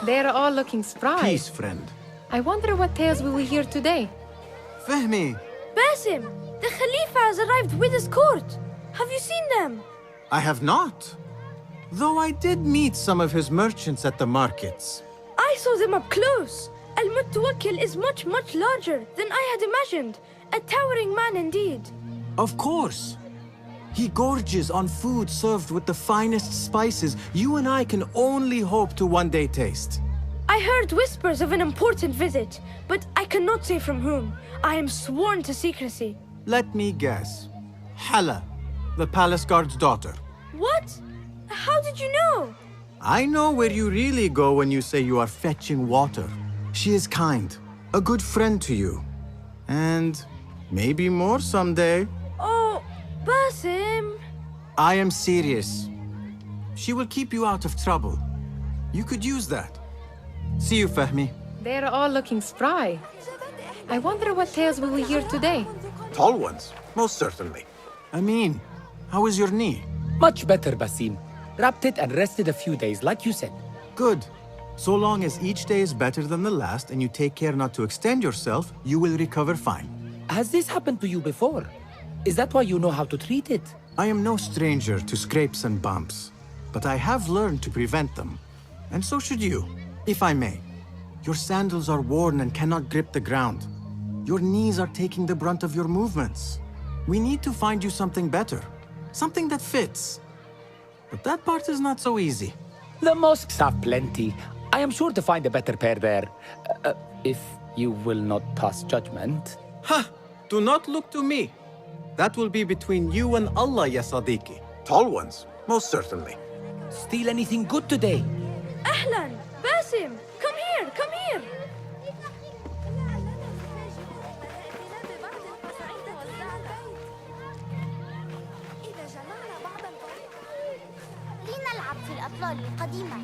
They're all looking spry. Peace, friend. I wonder what tales we will hear today. Fehmi! Basim, the Khalifa has arrived with his court. Have you seen them? I have not. Though I did meet some of his merchants at the markets. I saw them up close. Al-Mutawakkil is much, much larger than I had imagined. A towering man indeed. Of course. He gorges on food served with the finest spices you and I can only hope to one day taste. I heard whispers of an important visit, but I cannot say from whom. I am sworn to secrecy. Let me guess. Hala, the palace guard's daughter. What? How did you know? I know where you really go when you say you are fetching water. She is kind, a good friend to you. And maybe more someday. Oh, Basim. I am serious. She will keep you out of trouble. You could use that. See you, Fehmi. They're all looking spry. I wonder what tales we will hear today. Tall ones, most certainly. Amin, how is your knee? Much better, Basim. Wrapped it and rested a few days, like you said. Good. So long as each day is better than the last and you take care not to extend yourself, you will recover fine. Has this happened to you before? Is that why you know how to treat it? I am no stranger to scrapes and bumps, but I have learned to prevent them. And so should you, if I may. Your sandals are worn and cannot grip the ground. Your knees are taking the brunt of your movements. We need to find you something better, something that fits. But that part is not so easy. The mosques have plenty. I am sure to find a better pair there. If you will not pass judgment. Ha! Do not look to me. That will be between you and Allah, ya Sadiqi. Tall ones, most certainly. Steal anything good today? Ahlan, Basim, come here, come here. لنلعب في الأطلال القديمة.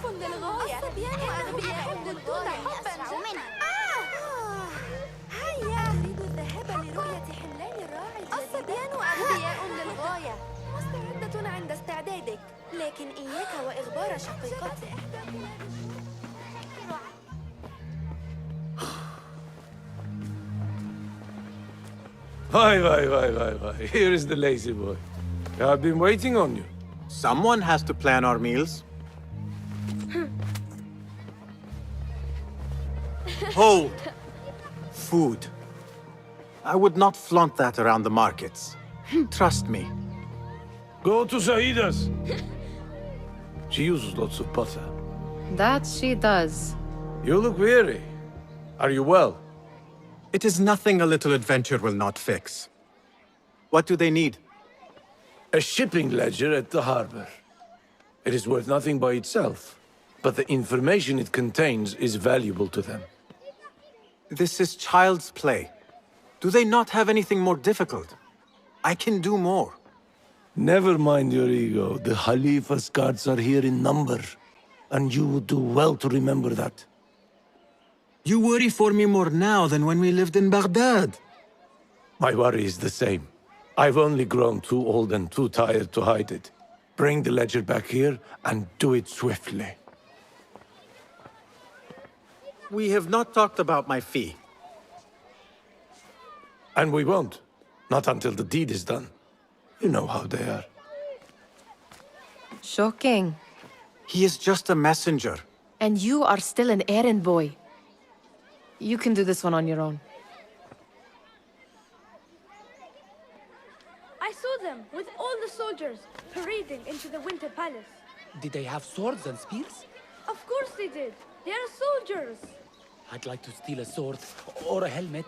للغاية. الصبيان أغبياء يحبون حبا جما. هيا أريد الذهاب لرؤية حملان الراعي. الصبيان أغبياء للغاية. مستعدة عند استعدادك، لكن إياك وإخبار شقيقتي. Why. Here is the lazy boy. I've been waiting on you. Someone has to plan our meals. Hold. Food. I would not flaunt that around the markets. Trust me. Go to Saida's. She uses lots of butter. That she does. You look weary. Are you well? It is nothing a little adventure will not fix. What do they need? A shipping ledger at the harbor. It is worth nothing by itself, but the information it contains is valuable to them. This is child's play. Do they not have anything more difficult? I can do more. Never mind your ego. The Khalifa's guards are here in number, and you would do well to remember that. You worry for me more now than when we lived in Baghdad. My worry is the same. I've only grown too old and too tired to hide it. Bring the ledger back here, and do it swiftly. We have not talked about my fee. And we won't. Not until the deed is done. You know how they are. Shocking. He is just a messenger. And you are still an errand boy. You can do this one on your own. I saw them with all the soldiers parading into the Winter Palace. Did they have swords and spears? Of course they did. They are soldiers. I'd like to steal a sword or a helmet.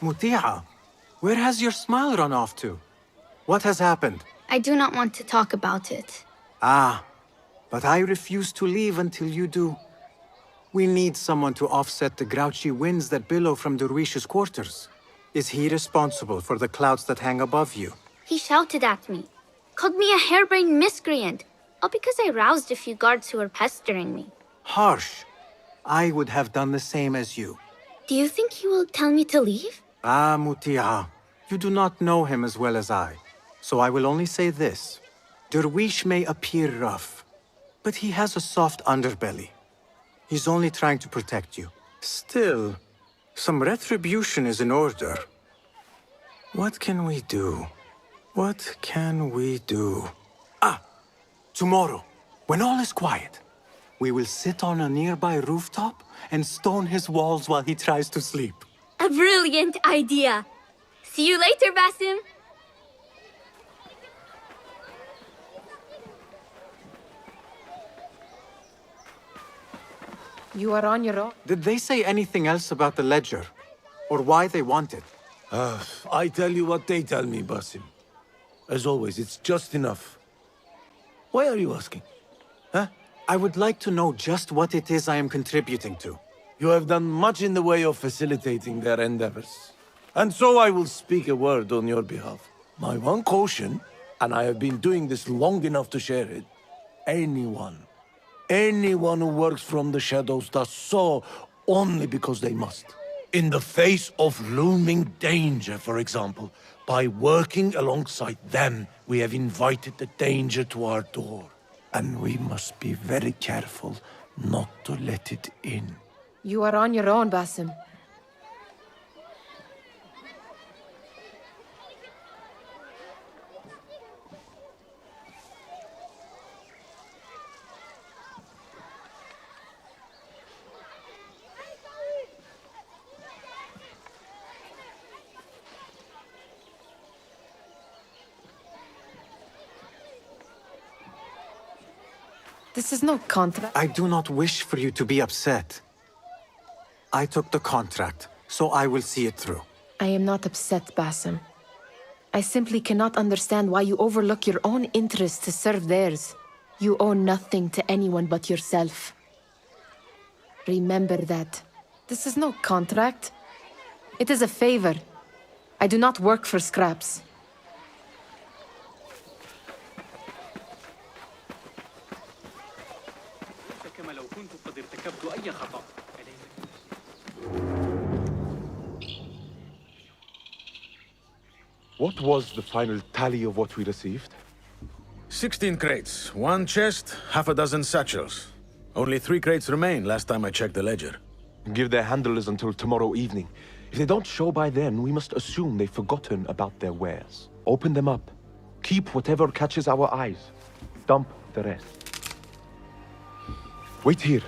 Muti'a, where has your smile run off to? What has happened? I do not want to talk about it. Ah, but I refuse to leave until you do. We need someone to offset the grouchy winds that billow from Derwish's quarters. Is he responsible for the clouds that hang above you? He shouted at me, called me a harebrained miscreant, all because I roused a few guards who were pestering me. Harsh. I would have done the same as you. Do you think he will tell me to leave? Ah, Muti'a, you do not know him as well as I. So I will only say this. Derwish may appear rough, but he has a soft underbelly. He's only trying to protect you. Still, some retribution is in order. What can we do? What can we do? Ah! Tomorrow, when all is quiet, we will sit on a nearby rooftop and stone his walls while he tries to sleep. A brilliant idea. See you later, Basim. You are on your own. Did they say anything else about the ledger? Or why they want it? I tell you what they tell me, Basim. As always, it's just enough. Why are you asking? Huh? I would like to know just what it is I am contributing to. You have done much in the way of facilitating their endeavors. And so I will speak a word on your behalf. My one caution, and I have been doing this long enough to share it, anyone who works from the shadows does so only because they must. In the face of looming danger, for example, by working alongside them, we have invited the danger to our door. And we must be very careful not to let it in. You are on your own, Basim. This is no contract. I do not wish for you to be upset. I took the contract, so I will see it through. I am not upset, Basim. I simply cannot understand why you overlook your own interests to serve theirs. You owe nothing to anyone but yourself. Remember that. This is no contract. It is a favor. I do not work for scraps. What was the final tally of what we received? 16 crates, 1 chest, half a dozen satchels. Only 3 crates remain last time I checked the ledger. Give their handlers until tomorrow evening. If they don't show by then, we must assume they've forgotten about their wares. Open them up. Keep whatever catches our eyes. Dump the rest. Wait here.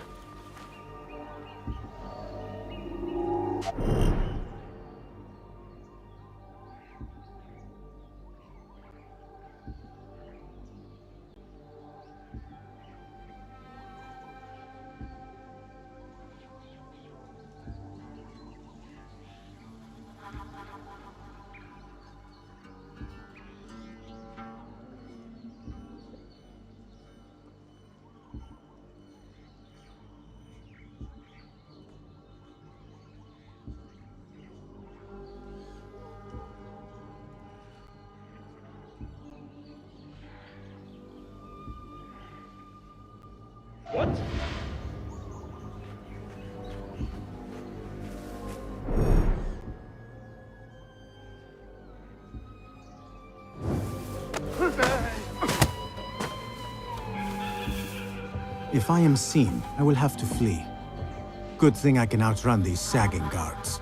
What? If I am seen, I will have to flee. Good thing I can outrun these sagging guards.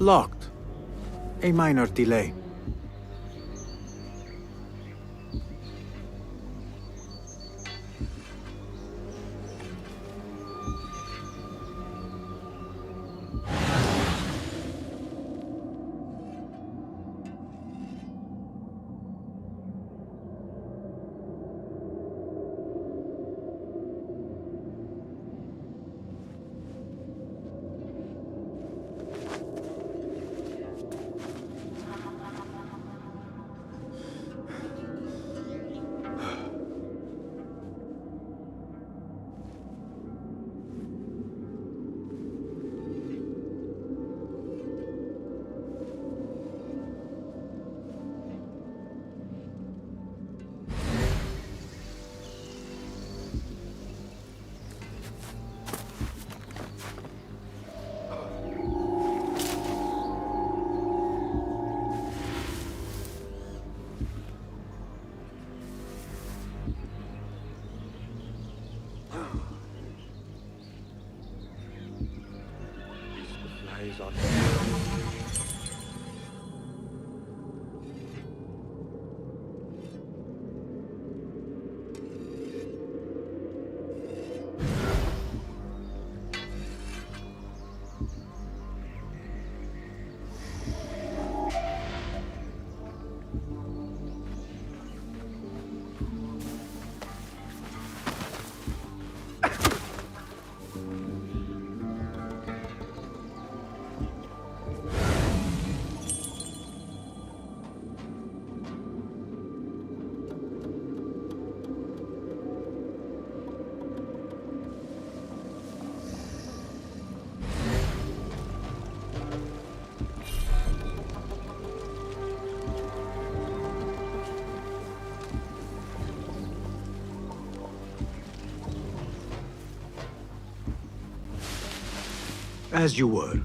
Locked. A minor delay. As you were.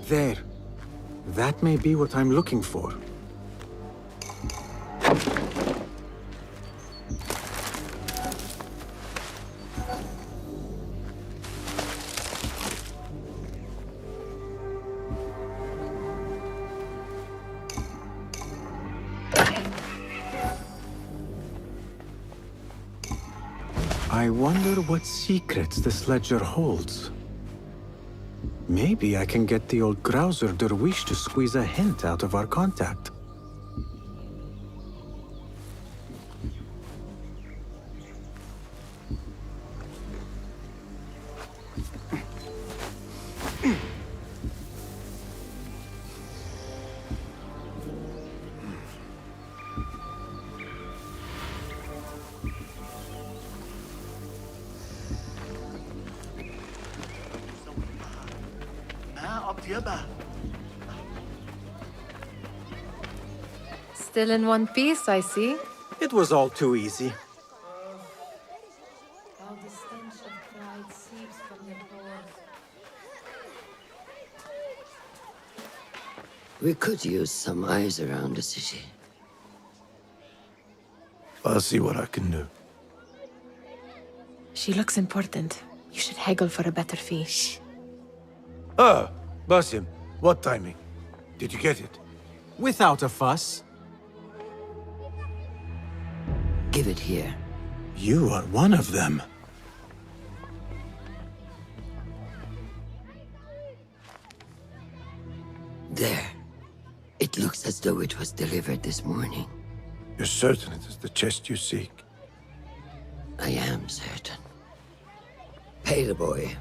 There. That may be what I'm looking for. I wonder what secrets this ledger holds. Maybe I can get the old grouser Derwish to squeeze a hint out of our contact. Still in one piece, I see. It was all too easy. All the stench of pride seeps from your pores. We could use some eyes around the city. I'll see what I can do. She looks important. You should haggle for a better fee. Ah, Basim, what timing? Did you get it? Without a fuss. Give it here. You are one of them. There. It looks as though it was delivered this morning. You're certain it is the chest you seek? I am certain. Pay the boy.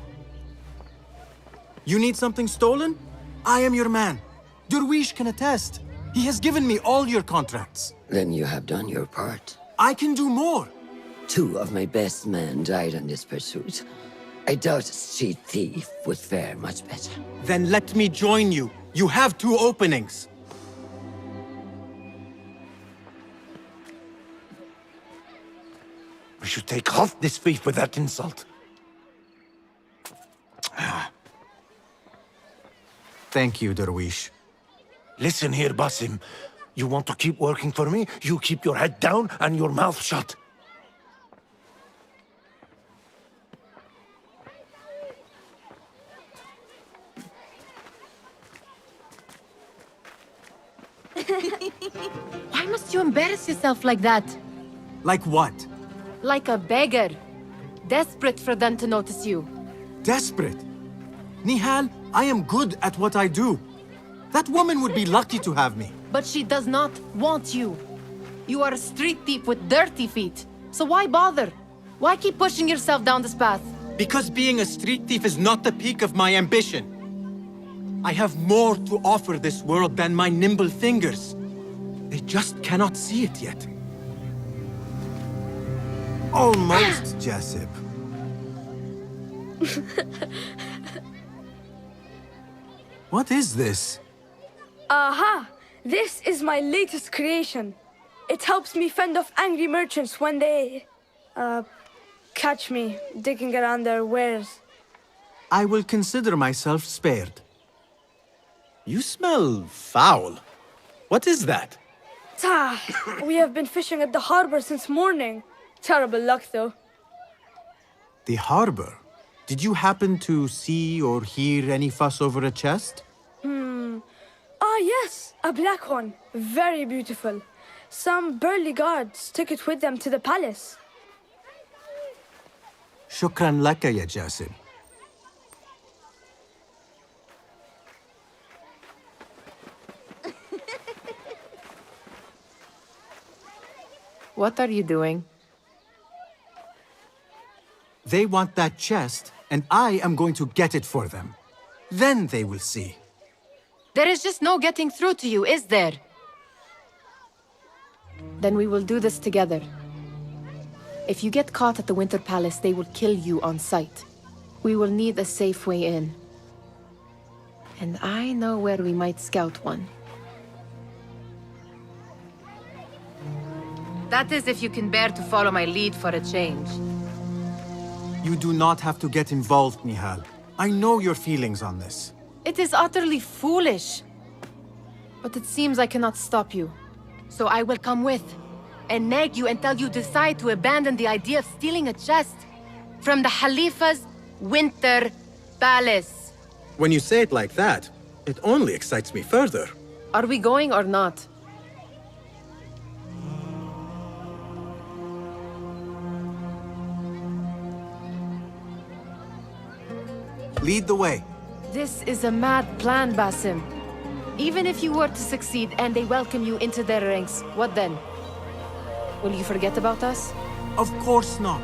You need something stolen? I am your man. Derwish can attest. He has given me all your contracts. Then you have done your part. I can do more. 2 of my best men died in this pursuit. I doubt a street thief would fare much better. Then let me join you. You have 2 openings. We should take off this thief with that insult. Thank you, Derwish. Listen here, Basim. You want to keep working for me? You keep your head down and your mouth shut. Why must you embarrass yourself like that? Like what? Like a beggar. Desperate for them to notice you. Desperate? Nihal, I am good at what I do. That woman would be lucky to have me. But she does not want you. You are a street thief with dirty feet. So why bother? Why keep pushing yourself down this path? Because being a street thief is not the peak of my ambition. I have more to offer this world than my nimble fingers. They just cannot see it yet. Almost, Jasip. What is this? Aha! This is my latest creation. It helps me fend off angry merchants when they... catch me digging around their wares. I will consider myself spared. You smell foul. What is that? We have been fishing at the harbor since morning. Terrible luck, though. The harbor? Did you happen to see or hear any fuss over a chest? Ah, yes, a black one. Very beautiful. Some burly guards took it with them to the palace. Shukran laka, ya Jasib. What are you doing? They want that chest, and I am going to get it for them. Then they will see. There is just no getting through to you, is there? Then we will do this together. If you get caught at the Winter Palace, they will kill you on sight. We will need a safe way in. And I know where we might scout one. That is if you can bear to follow my lead for a change. You do not have to get involved, Nihal. I know your feelings on this. It is utterly foolish. But it seems I cannot stop you. So I will come with, and nag you until you decide to abandon the idea of stealing a chest from the Khalifa's Winter Palace. When you say it like that, it only excites me further. Are we going or not? Lead the way. This is a mad plan, Basim. Even if you were to succeed and they welcome you into their ranks, what then? Will you forget about us? Of course not.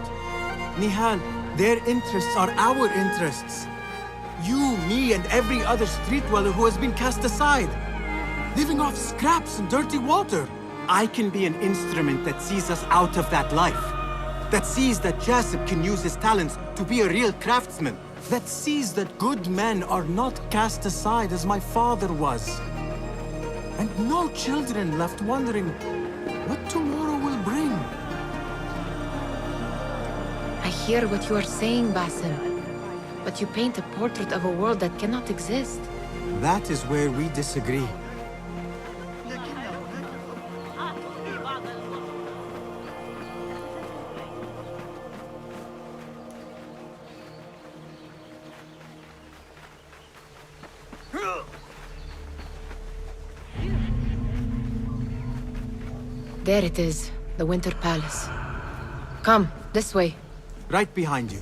Nihal, their interests are our interests. You, me, and every other street dweller who has been cast aside. Living off scraps and dirty water. I can be an instrument that sees us out of that life. That sees that Jasip can use his talents to be a real craftsman. That sees that good men are not cast aside as my father was. And no children left wondering what tomorrow will bring. I hear what you are saying, Basim. But you paint a portrait of a world that cannot exist. That is where we disagree. There it is, the Winter Palace. Come, this way. Right behind you.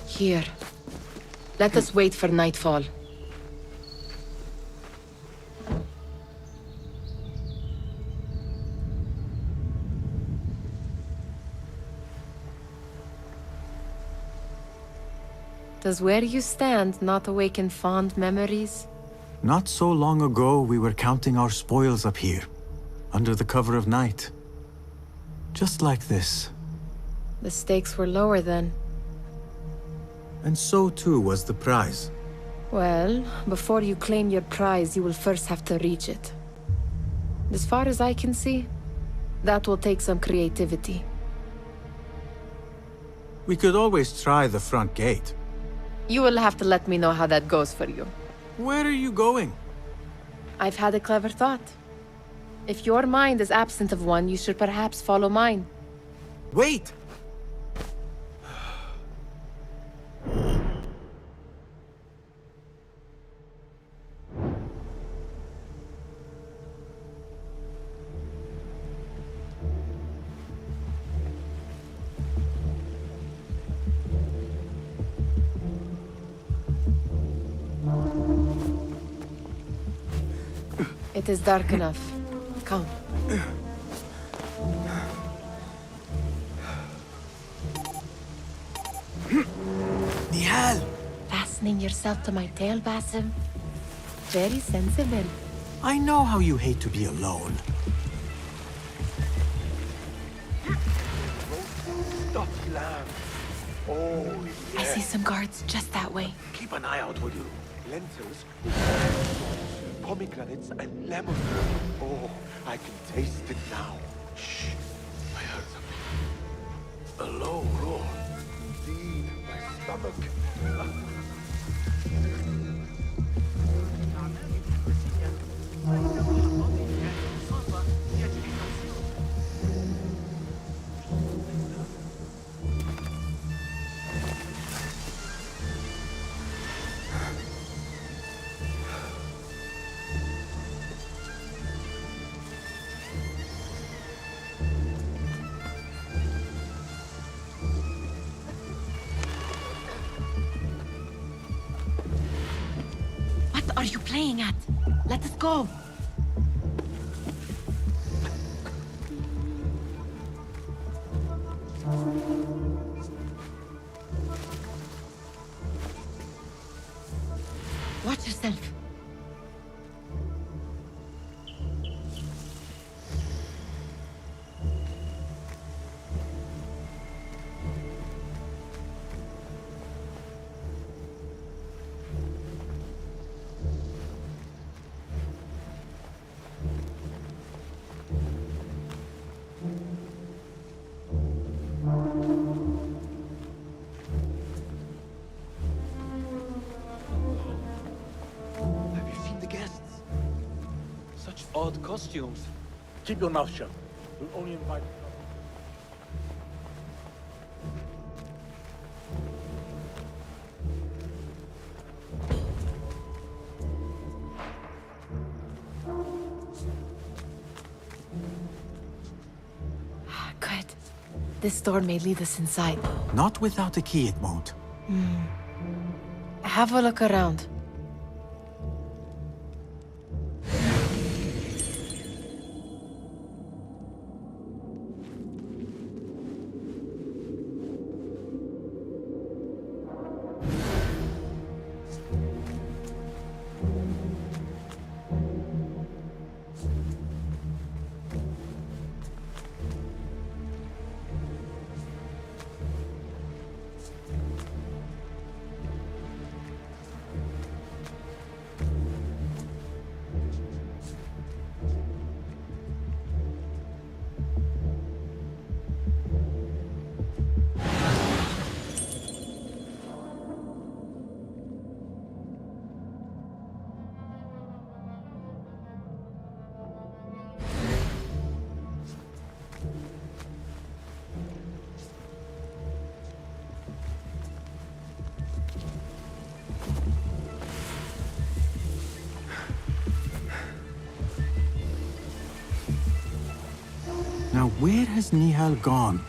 Here. Let us wait for nightfall. Does where you stand not awaken fond memories? Not so long ago, we were counting our spoils up here, under the cover of night. Just like this. The stakes were lower then. And so too was the prize. Well, before you claim your prize, you will first have to reach it. As far as I can see, that will take some creativity. We could always try the front gate. You will have to let me know how that goes for you. Where are you going? I've had a clever thought. If your mind is absent of one, you should perhaps follow mine. Wait! It is dark enough. Come. Nihal! Fastening yourself to my tail, Basim? Very sensible. I know how you hate to be alone. Stuffed lamb. Oh, I see yes. some guards just that way. Keep an eye out, will you? Lentils, pomegranates, and lemon. Oh, I can taste it now. Shh. I heard something. A low roar. Indeed, my stomach. What are you playing at? Let us go. Watch yourself. odd costumes. Keep your mouth shut. We'll only invite... Good. This door may lead us inside. Not without a key, it won't. Have a look around. Now, where has Nihal gone?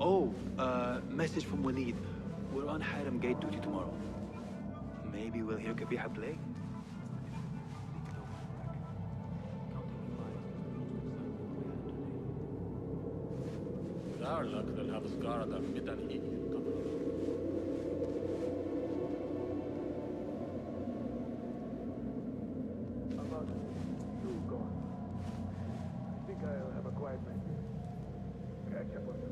Oh, message from Waleed. We're on Haram Gate duty tomorrow. Maybe we'll hear Kabiha play? With our luck, they'll have us guard our Midanhi. About 2 gone. I think I'll have a quiet night here. Catch up on